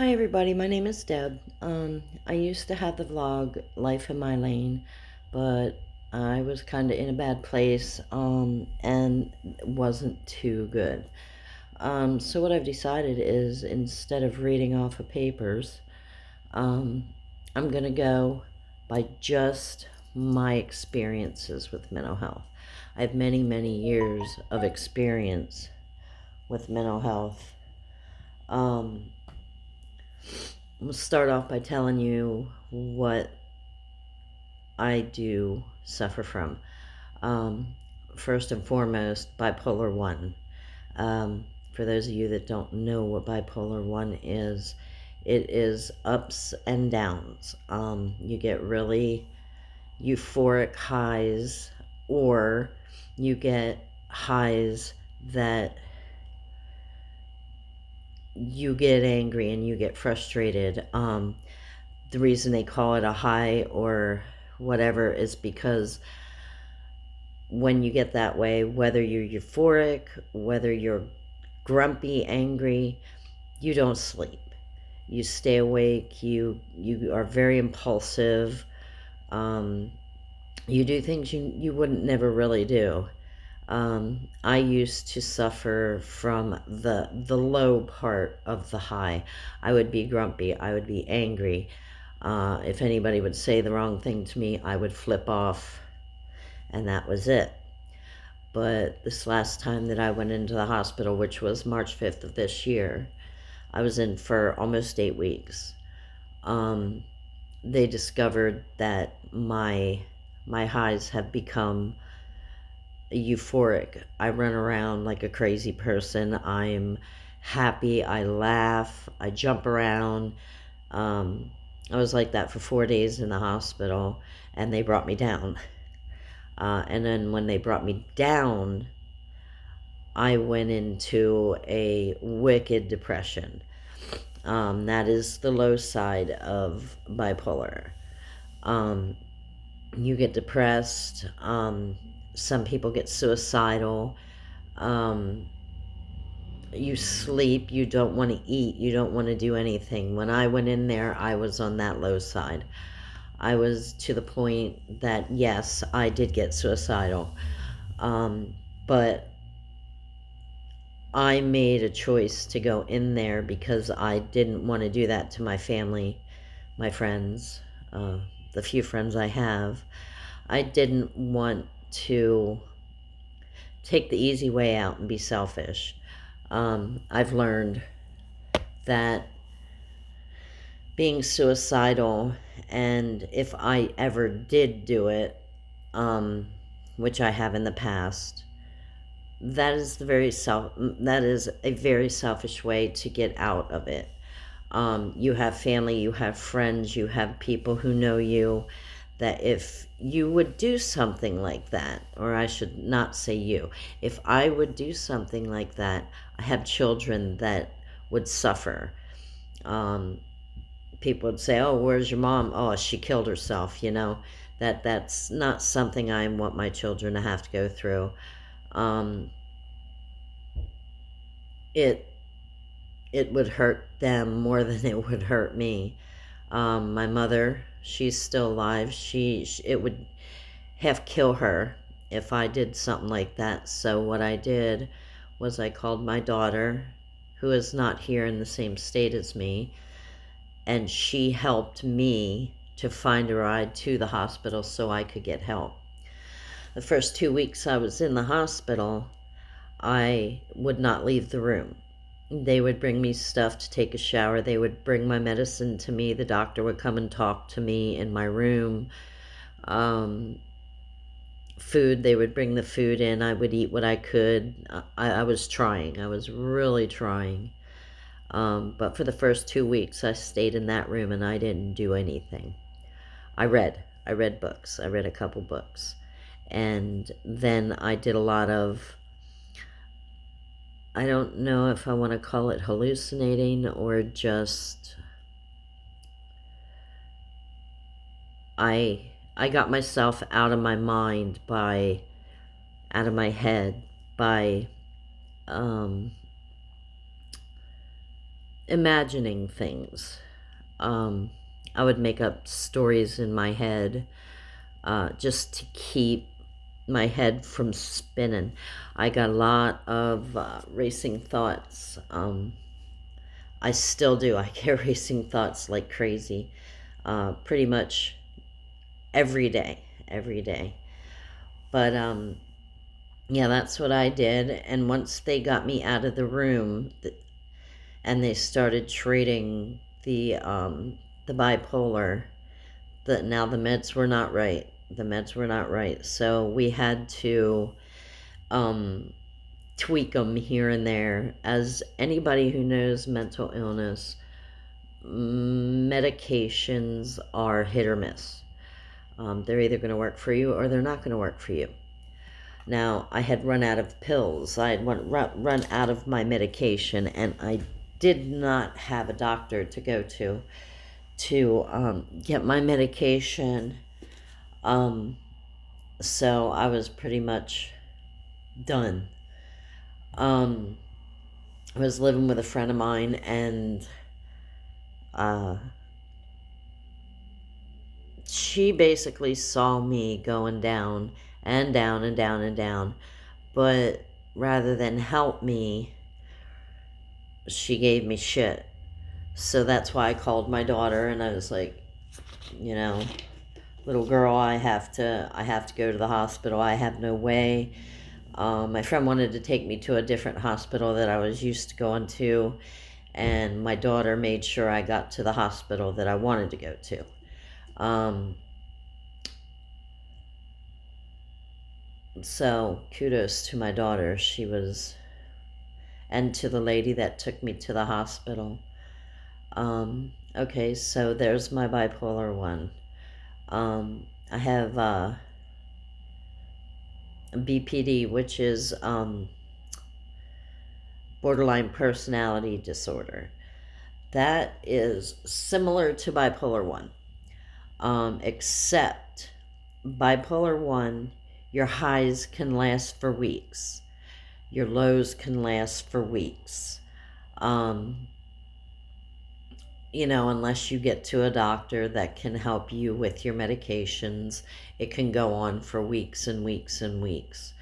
Hi everybody, my name is Deb. I used to have the vlog Life in My Lane, but I was kind of in a bad place and it wasn't too good. So what I've decided is instead of reading off of papers, um, I'm gonna go by just my experiences with mental health. I have many, many years of experience with mental health. Um, I'm gonna start off by telling you what I do suffer from. Um, First and foremost, bipolar 1. For those of you that don't know what bipolar 1 is, it is ups and downs. You get really euphoric highs, or you get highs that you get angry and you get frustrated. The reason they call it a high or whatever is because when you get that way, whether you're euphoric, whether you're grumpy, angry, you don't sleep. You stay awake. You are very impulsive. Um, you do things you wouldn't never really do. I used to suffer from the low part of the high. I would be grumpy. I would be angry. If anybody would say the wrong thing to me, I would flip off, and that was it. But this last time that I went into the hospital, which was March 5th of this year, I was in for almost 8 weeks. Um, they discovered that my highs have become euphoric. I run around like a crazy person. I'm happy. I laugh. I jump around. Um, I was like that for 4 days in the hospital, and they brought me down. And then when they brought me down, I went into a wicked depression. That is the low side of bipolar. Um, you get depressed. Some people get suicidal. Um, you sleep. You don't want to eat. You don't want to do anything. When I went in there, I was on that low side. I was to the point that, yes, I did get suicidal. But I made a choice to go in there because I didn't want to do that to my family, my friends, uh, the few friends I have. I didn't want to take the easy way out and be selfish. I've learned that being suicidal, and if I ever did do it, um, which I have in the past, that is a very selfish way to get out of it. You have family, you have friends, you have people who know you, that if you would do something like that, or I should not say you, if I would do something like that, I have children that would suffer. Um, People would say, "Oh, where's your mom? Oh, she killed herself." That's not something I want my children to have to go through. Um, it it would hurt them more than it would hurt me. My mother, she's still alive. It would have kill her if I did something like that. So what I did was I called my daughter, who is not here in the same state as me, and she helped me to find a ride to the hospital so I could get help. The first 2 weeks I was in the hospital, I would not leave the room. They would bring me stuff to take a shower. They would bring my medicine to me. The doctor would come and talk to me in my room. Um, Food, they would bring the food in. I would eat what I could. I was trying. I was really trying. But for the first 2 weeks, I stayed in that room and I didn't do anything. I read. I read books. I read a couple books. And then I did a lot of, I don't know if I want to call it hallucinating or just, I got myself out of my mind out of my head by um, imagining things. I would make up stories in my head just to keep my head from spinning. I got a lot of racing thoughts. I still do. I get racing thoughts like crazy, pretty much every day, every day. But yeah, that's what I did. And once they got me out of the room, and they started treating the bipolar, now the meds were not right. The meds were not right. So we had to tweak them here and there. As anybody who knows mental illness, medications are hit or miss. They're either going to work for you or they're not going to work for you. Now, I had run out of pills. I had run out of my medication, and I did not have a doctor to go to get my medication. So I was pretty much done. I was living with a friend of mine, and she basically saw me going down and down and down and down, but rather than help me, she gave me shit. So that's why I called my daughter, and I was like, you know, little girl, I have to go to the hospital. I have no way. My friend wanted to take me to a different hospital that I was used to going to, and my daughter made sure I got to the hospital that I wanted to go to. So kudos to my daughter. And to the lady that took me to the hospital. Okay, so there's my bipolar 1. I have BPD, which is borderline personality disorder. That is similar to bipolar 1, except bipolar 1, your highs can last for weeks. Your lows can last for weeks. Unless you get to a doctor that can help you with your medications, it can go on for weeks and weeks and weeks.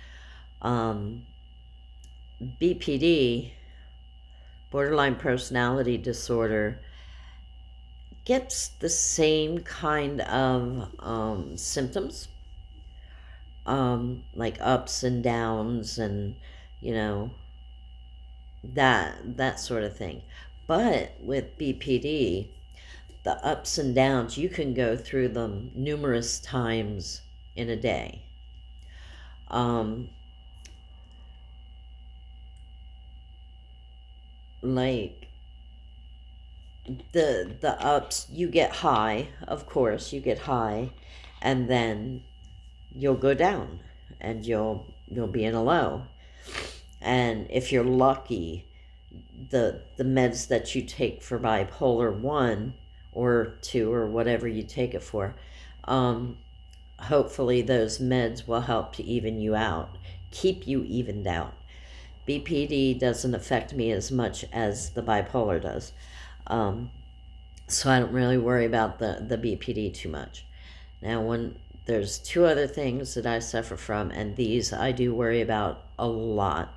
BPD, borderline personality disorder, gets the same kind of symptoms, like ups and downs and, that sort of thing. But with BPD, the ups and downs, you can go through them numerous times in a day. Like the ups, you get high, of course, you get high, and then you'll go down, and you'll be in a low. And if you're lucky, the meds that you take for bipolar 1 or 2 or whatever you take it for, hopefully those meds will help to even you out, keep you evened out. BPD doesn't affect me as much as the bipolar does, so I don't really worry about the BPD too much. Now, when there's 2 other things that I suffer from, and these I do worry about a lot.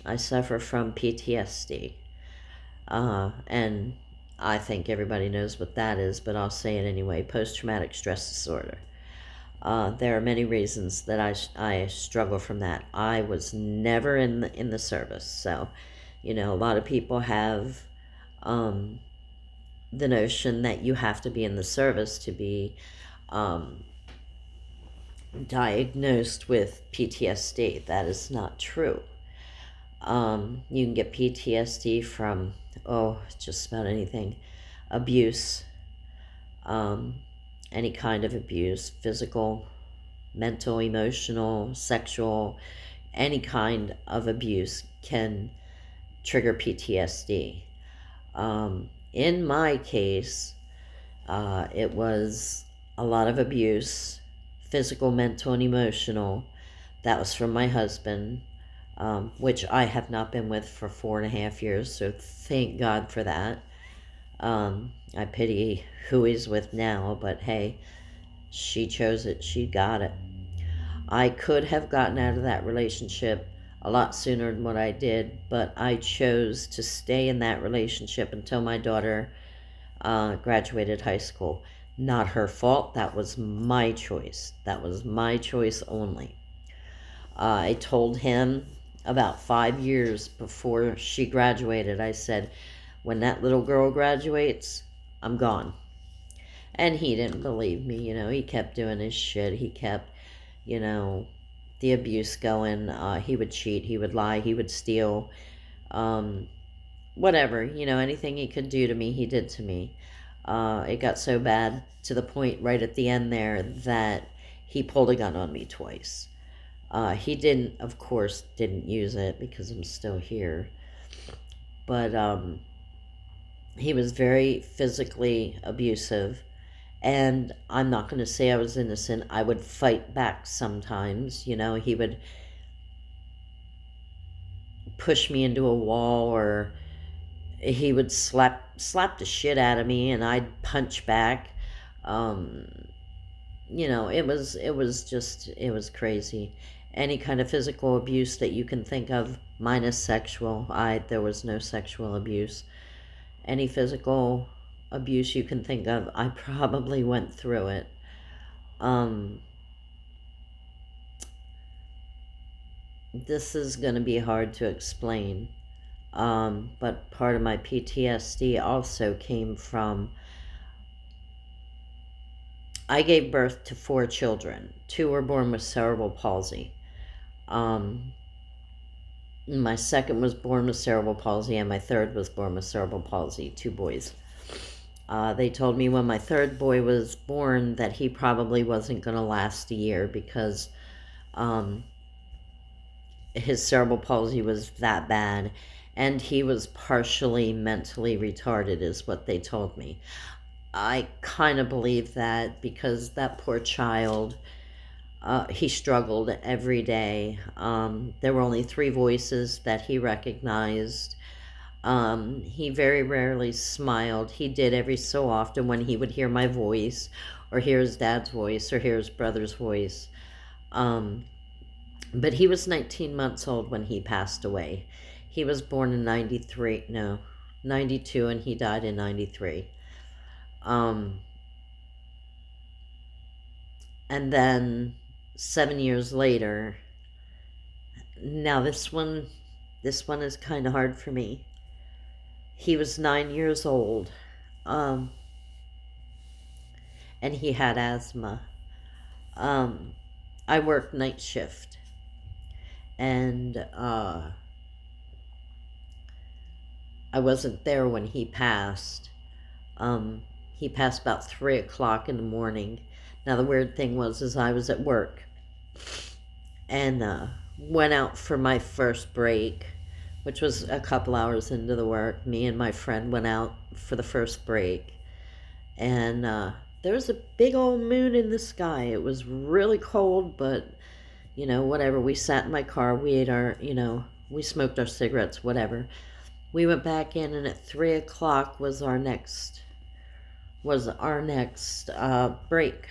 I suffer from PTSD, and I think everybody knows what that is, but I'll say it anyway, post-traumatic stress disorder. There are many reasons that I struggle from that. I was never in the service, so, a lot of people have the notion that you have to be in the service to be diagnosed with PTSD. That is not true. You can get PTSD from, just about anything. Abuse, any kind of abuse, physical, mental, emotional, sexual, any kind of abuse can trigger PTSD. In my case, it was a lot of abuse, physical, mental, and emotional. That was from my husband. which I have not been with for 4.5 years, so thank God for that. I pity who he's with now, but hey, she chose it, she got it. I could have gotten out of that relationship a lot sooner than what I did, but I chose to stay in that relationship until my daughter graduated high school. Not her fault, that was my choice. That was my choice only. I told him about 5 years before she graduated, I said, when that little girl graduates, I'm gone. And he didn't believe me, he kept doing his shit. He kept, you know, the abuse going. He would cheat, he would lie, he would steal. Whatever, anything he could do to me, he did to me. It got so bad to the point right at the end there that he pulled a gun on me twice. He didn't, of course, didn't use it because I'm still here. But he was very physically abusive. And I'm not going to say I was innocent. I would fight back sometimes. He would push me into a wall, or he would slap the shit out of me and I'd punch back. It was crazy. Any kind of physical abuse that you can think of, minus sexual. There was no sexual abuse. Any physical abuse you can think of, I probably went through it. This is going to be hard to explain. But part of my PTSD also came from, I gave birth to 4 children. 2 were born with cerebral palsy. My second was born with cerebral palsy, and my third was born with cerebral palsy, 2 boys. They told me when my third boy was born that he probably wasn't going to last a year because his cerebral palsy was that bad, and he was partially mentally retarded is what they told me. I kind of believe that because that poor child, he struggled every day. There were only 3 voices that he recognized. He very rarely smiled. He did every so often when he would hear my voice, or hear his dad's voice, or hear his brother's voice. But he was 19 months old when he passed away. He was born in 92, and he died in 93. And then 7 years later, now this one is kind of hard for me. He was 9 years old, and he had asthma. I worked night shift, and I wasn't there when he passed. He passed about 3 o'clock in the morning. Now the weird thing was I was at work and went out for my first break, which was a couple hours into the work. Me and my friend went out for the first break, and there was a big old moon in the sky. It was really cold, but whatever. We sat in my car, we ate our, we smoked our cigarettes, whatever. We went back in, and at 3 o'clock was our next break.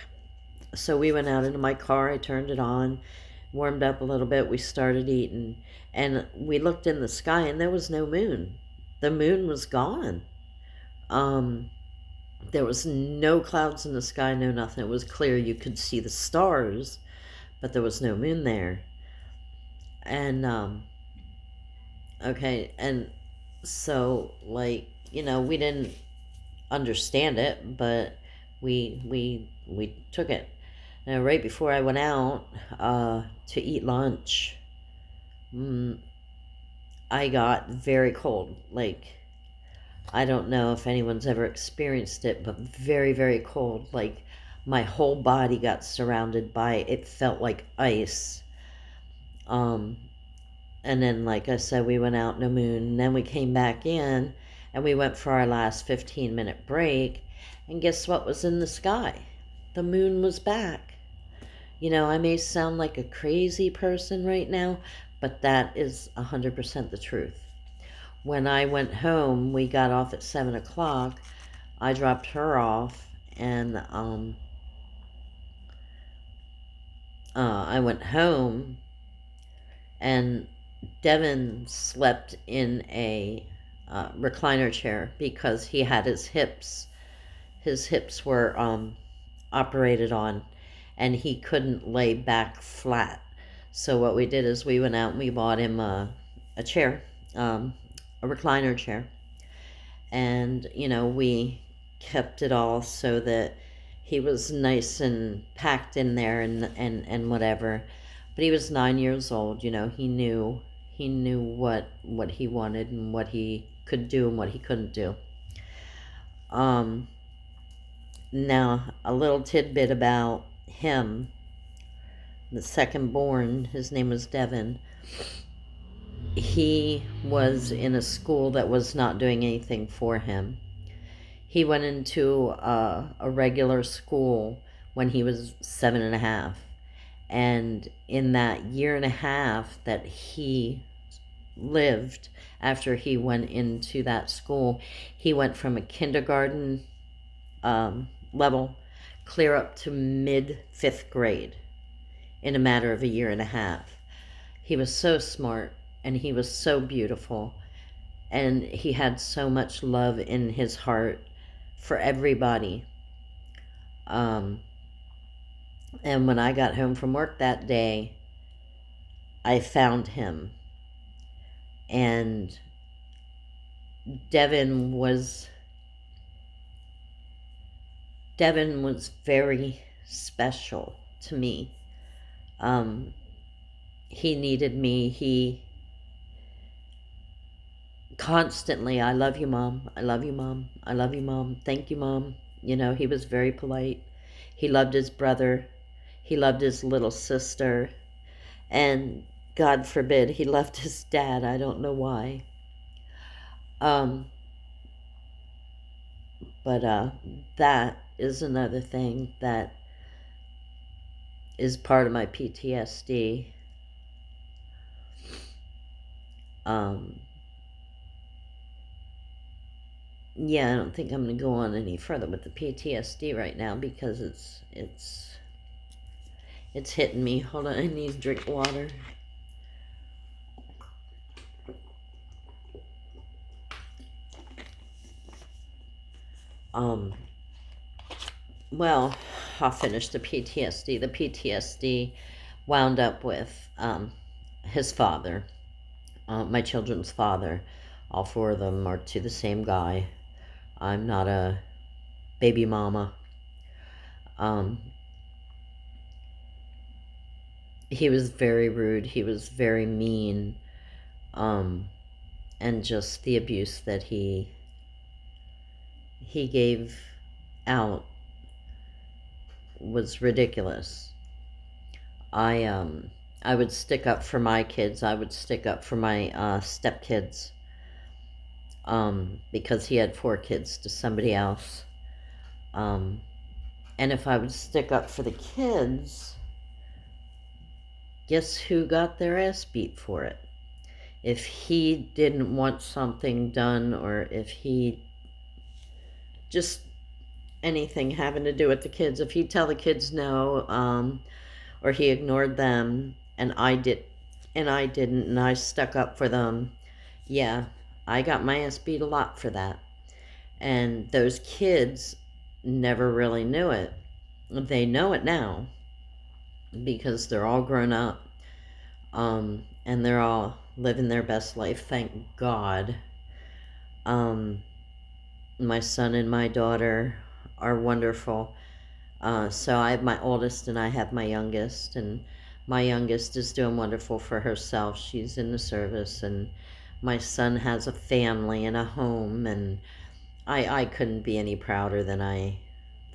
So we went out into my car, I turned it on, warmed up a little bit, we started eating, and we looked in the sky, and there was no moon. The moon was gone. There was no clouds in the sky, no nothing. It was clear. You could see the stars, but there was no moon there. And okay, and so we didn't understand it, but we took it. Now, right before I went out to eat lunch, I got very cold. I don't know if anyone's ever experienced it, but very, very cold. My whole body got surrounded by, it felt like ice. And then, like I said, we went out in the moon, and then we came back in, and we went for our last 15-minute break, and guess what was in the sky? The moon was back. I may sound like a crazy person right now, but that is 100% the truth. When I went home, we got off at 7 o'clock. I dropped her off, and I went home, and Devin slept in a recliner chair because he had his hips. His hips were operated on, and he couldn't lay back flat. So what we did is we went out and we bought him a chair, a recliner chair, and we kept it all so that he was nice and packed in there and whatever. But he was 9 years old. He knew what he wanted and what he could do and what he couldn't do. Now, a little tidbit about him. The second born, his name was Devin. He was in a school that was not doing anything for him. He went into a regular school when he was 7.5. And in that year and a half that he lived after he went into that school, he went from a kindergarten level clear up to mid 5th grade in a matter of a year and a half. He was so smart, and he was so beautiful, and he had so much love in his heart for everybody. And when I got home from work that day, I found him, and Devin was very special to me. He needed me. He constantly, I love you, Mom. I love you, Mom. I love you, Mom. Thank you, Mom. He was very polite. He loved his brother. He loved his little sister. And God forbid, he loved his dad. I don't know why. But that is another thing that is part of my PTSD. Yeah, I don't think I'm going to go on any further with the PTSD right now because it's hitting me. Hold on, I need to drink water. Well, I'll finish the PTSD. The PTSD wound up with his father, my children's father. All 4 of them are to the same guy. I'm not a baby mama. He was very rude. He was very mean. And just the abuse that he gave out was ridiculous. I would stick up for my kids. I would stick up for my stepkids. Because he had 4 kids to somebody else. And if I would stick up for the kids, guess who got their ass beat for it? If he didn't want something done, or if he just anything having to do with the kids, if he'd tell the kids no, or he ignored them, and I didn't, and I stuck up for them, yeah, I got my ass beat a lot for that. And those kids never really knew it. They know it now because they're all grown up, and they're all living their best life, thank God. My son and my daughter are wonderful. So I have my oldest and I have my youngest, and my youngest is doing wonderful for herself. She's in the service, and my son has a family and a home, and I couldn't be any prouder than I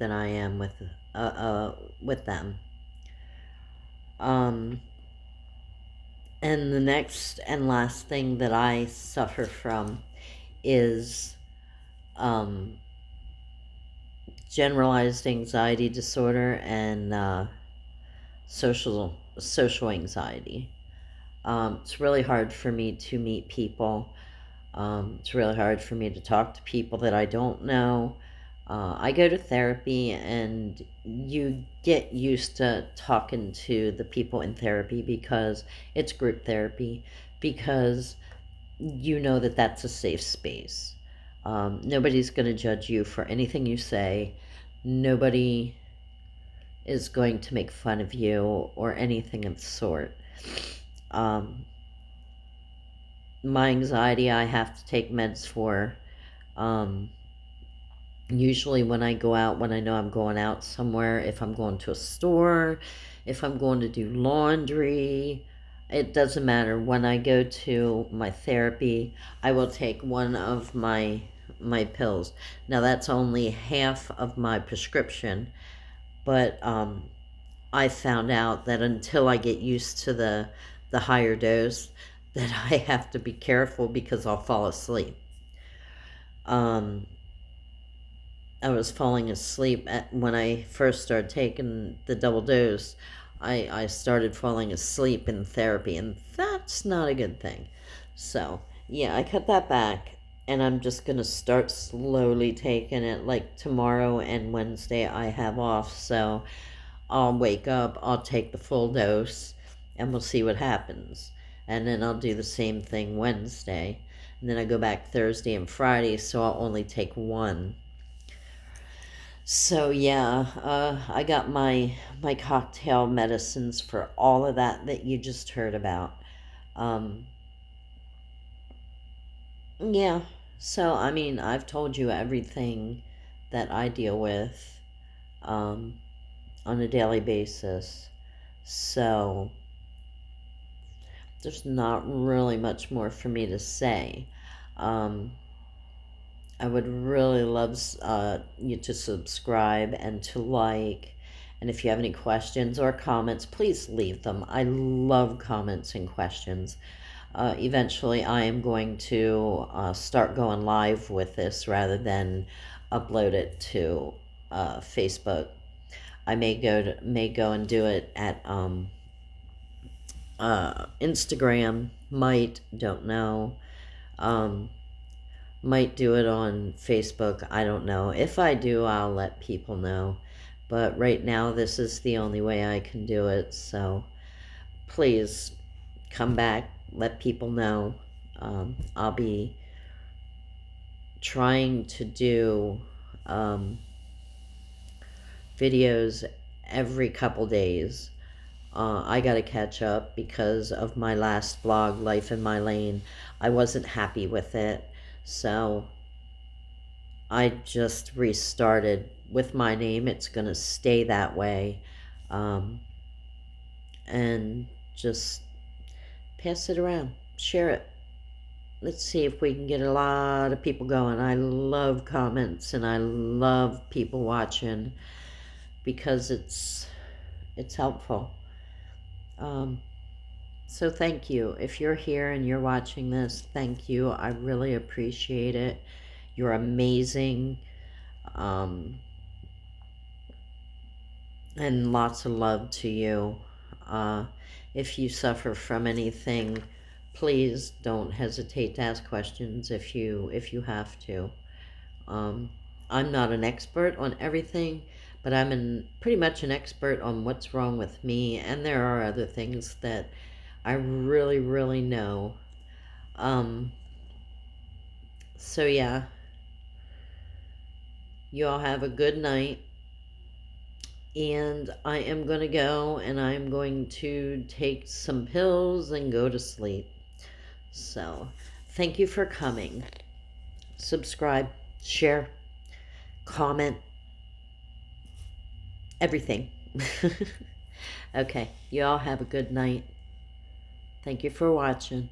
am with them. And the next and last thing that I suffer from is generalized anxiety disorder and social anxiety. It's really hard for me to meet people. It's really hard for me to talk to people that I don't know. I go to therapy, and you get used to talking to the people in therapy because it's group therapy, because you know that that's a safe space. Nobody's going to judge you for anything you say. Nobody is going to make fun of you or anything of the sort. Um, my anxiety, I have to take meds for. Um, Usually, when I go out, when I know I'm going out somewhere, if I'm going to a store, if I'm going to do laundry, it doesn't matter. When I go to my therapy, I will take one of my pills. Now that's only half of my prescription, but I found out that until I get used to the higher dose, that I have to be careful because I'll fall asleep. Um, I was falling asleep when I first started taking the double dose. I started falling asleep in therapy, and that's not a good thing. So, yeah, I cut that back, and I'm just going to start slowly taking it. Like tomorrow and Wednesday, I have off, so I'll wake up, I'll take the full dose, and we'll see what happens. And then I'll do the same thing Wednesday. And then I go back Thursday and Friday, so I'll only take one. So yeah, I got my cocktail medicines for all of that you just heard about. Um, yeah. So I mean, I've told you everything that I deal with um, on a daily basis. So there's not really much more for me to say. Um, I would really love you to subscribe and to like. And if you have any questions or comments, please leave them. I love comments and questions. Eventually, I am going to start going live with this rather than upload it to Facebook. I may go and do it at Instagram. Might, don't know. Um, might do it on Facebook. I don't know. If I do, I'll let people know. But right now, this is the only way I can do it. So please come back, let people know. I'll be trying to do videos every couple days. I got to catch up because of my last blog, Life in My Lane. I wasn't happy with it. So I just restarted with my name. It's going to stay that way. Um, and just pass it around, share it. Let's see if we can get a lot of people going. I love comments and I love people watching because it's helpful. Um, so thank you. If you're here and you're watching this, thank you. I really appreciate it. You're amazing. Um, and lots of love to you. If you suffer from anything, please don't hesitate to ask questions if you have to. I'm not an expert on everything, but I'm pretty much an expert on what's wrong with me, and there are other things that I really, really know. Um, so yeah, you all have a good night. And I am going to go and I'm going to take some pills and go to sleep. So, thank you for coming. Subscribe, share, comment, everything. Okay, you all have a good night. Thank you for watching.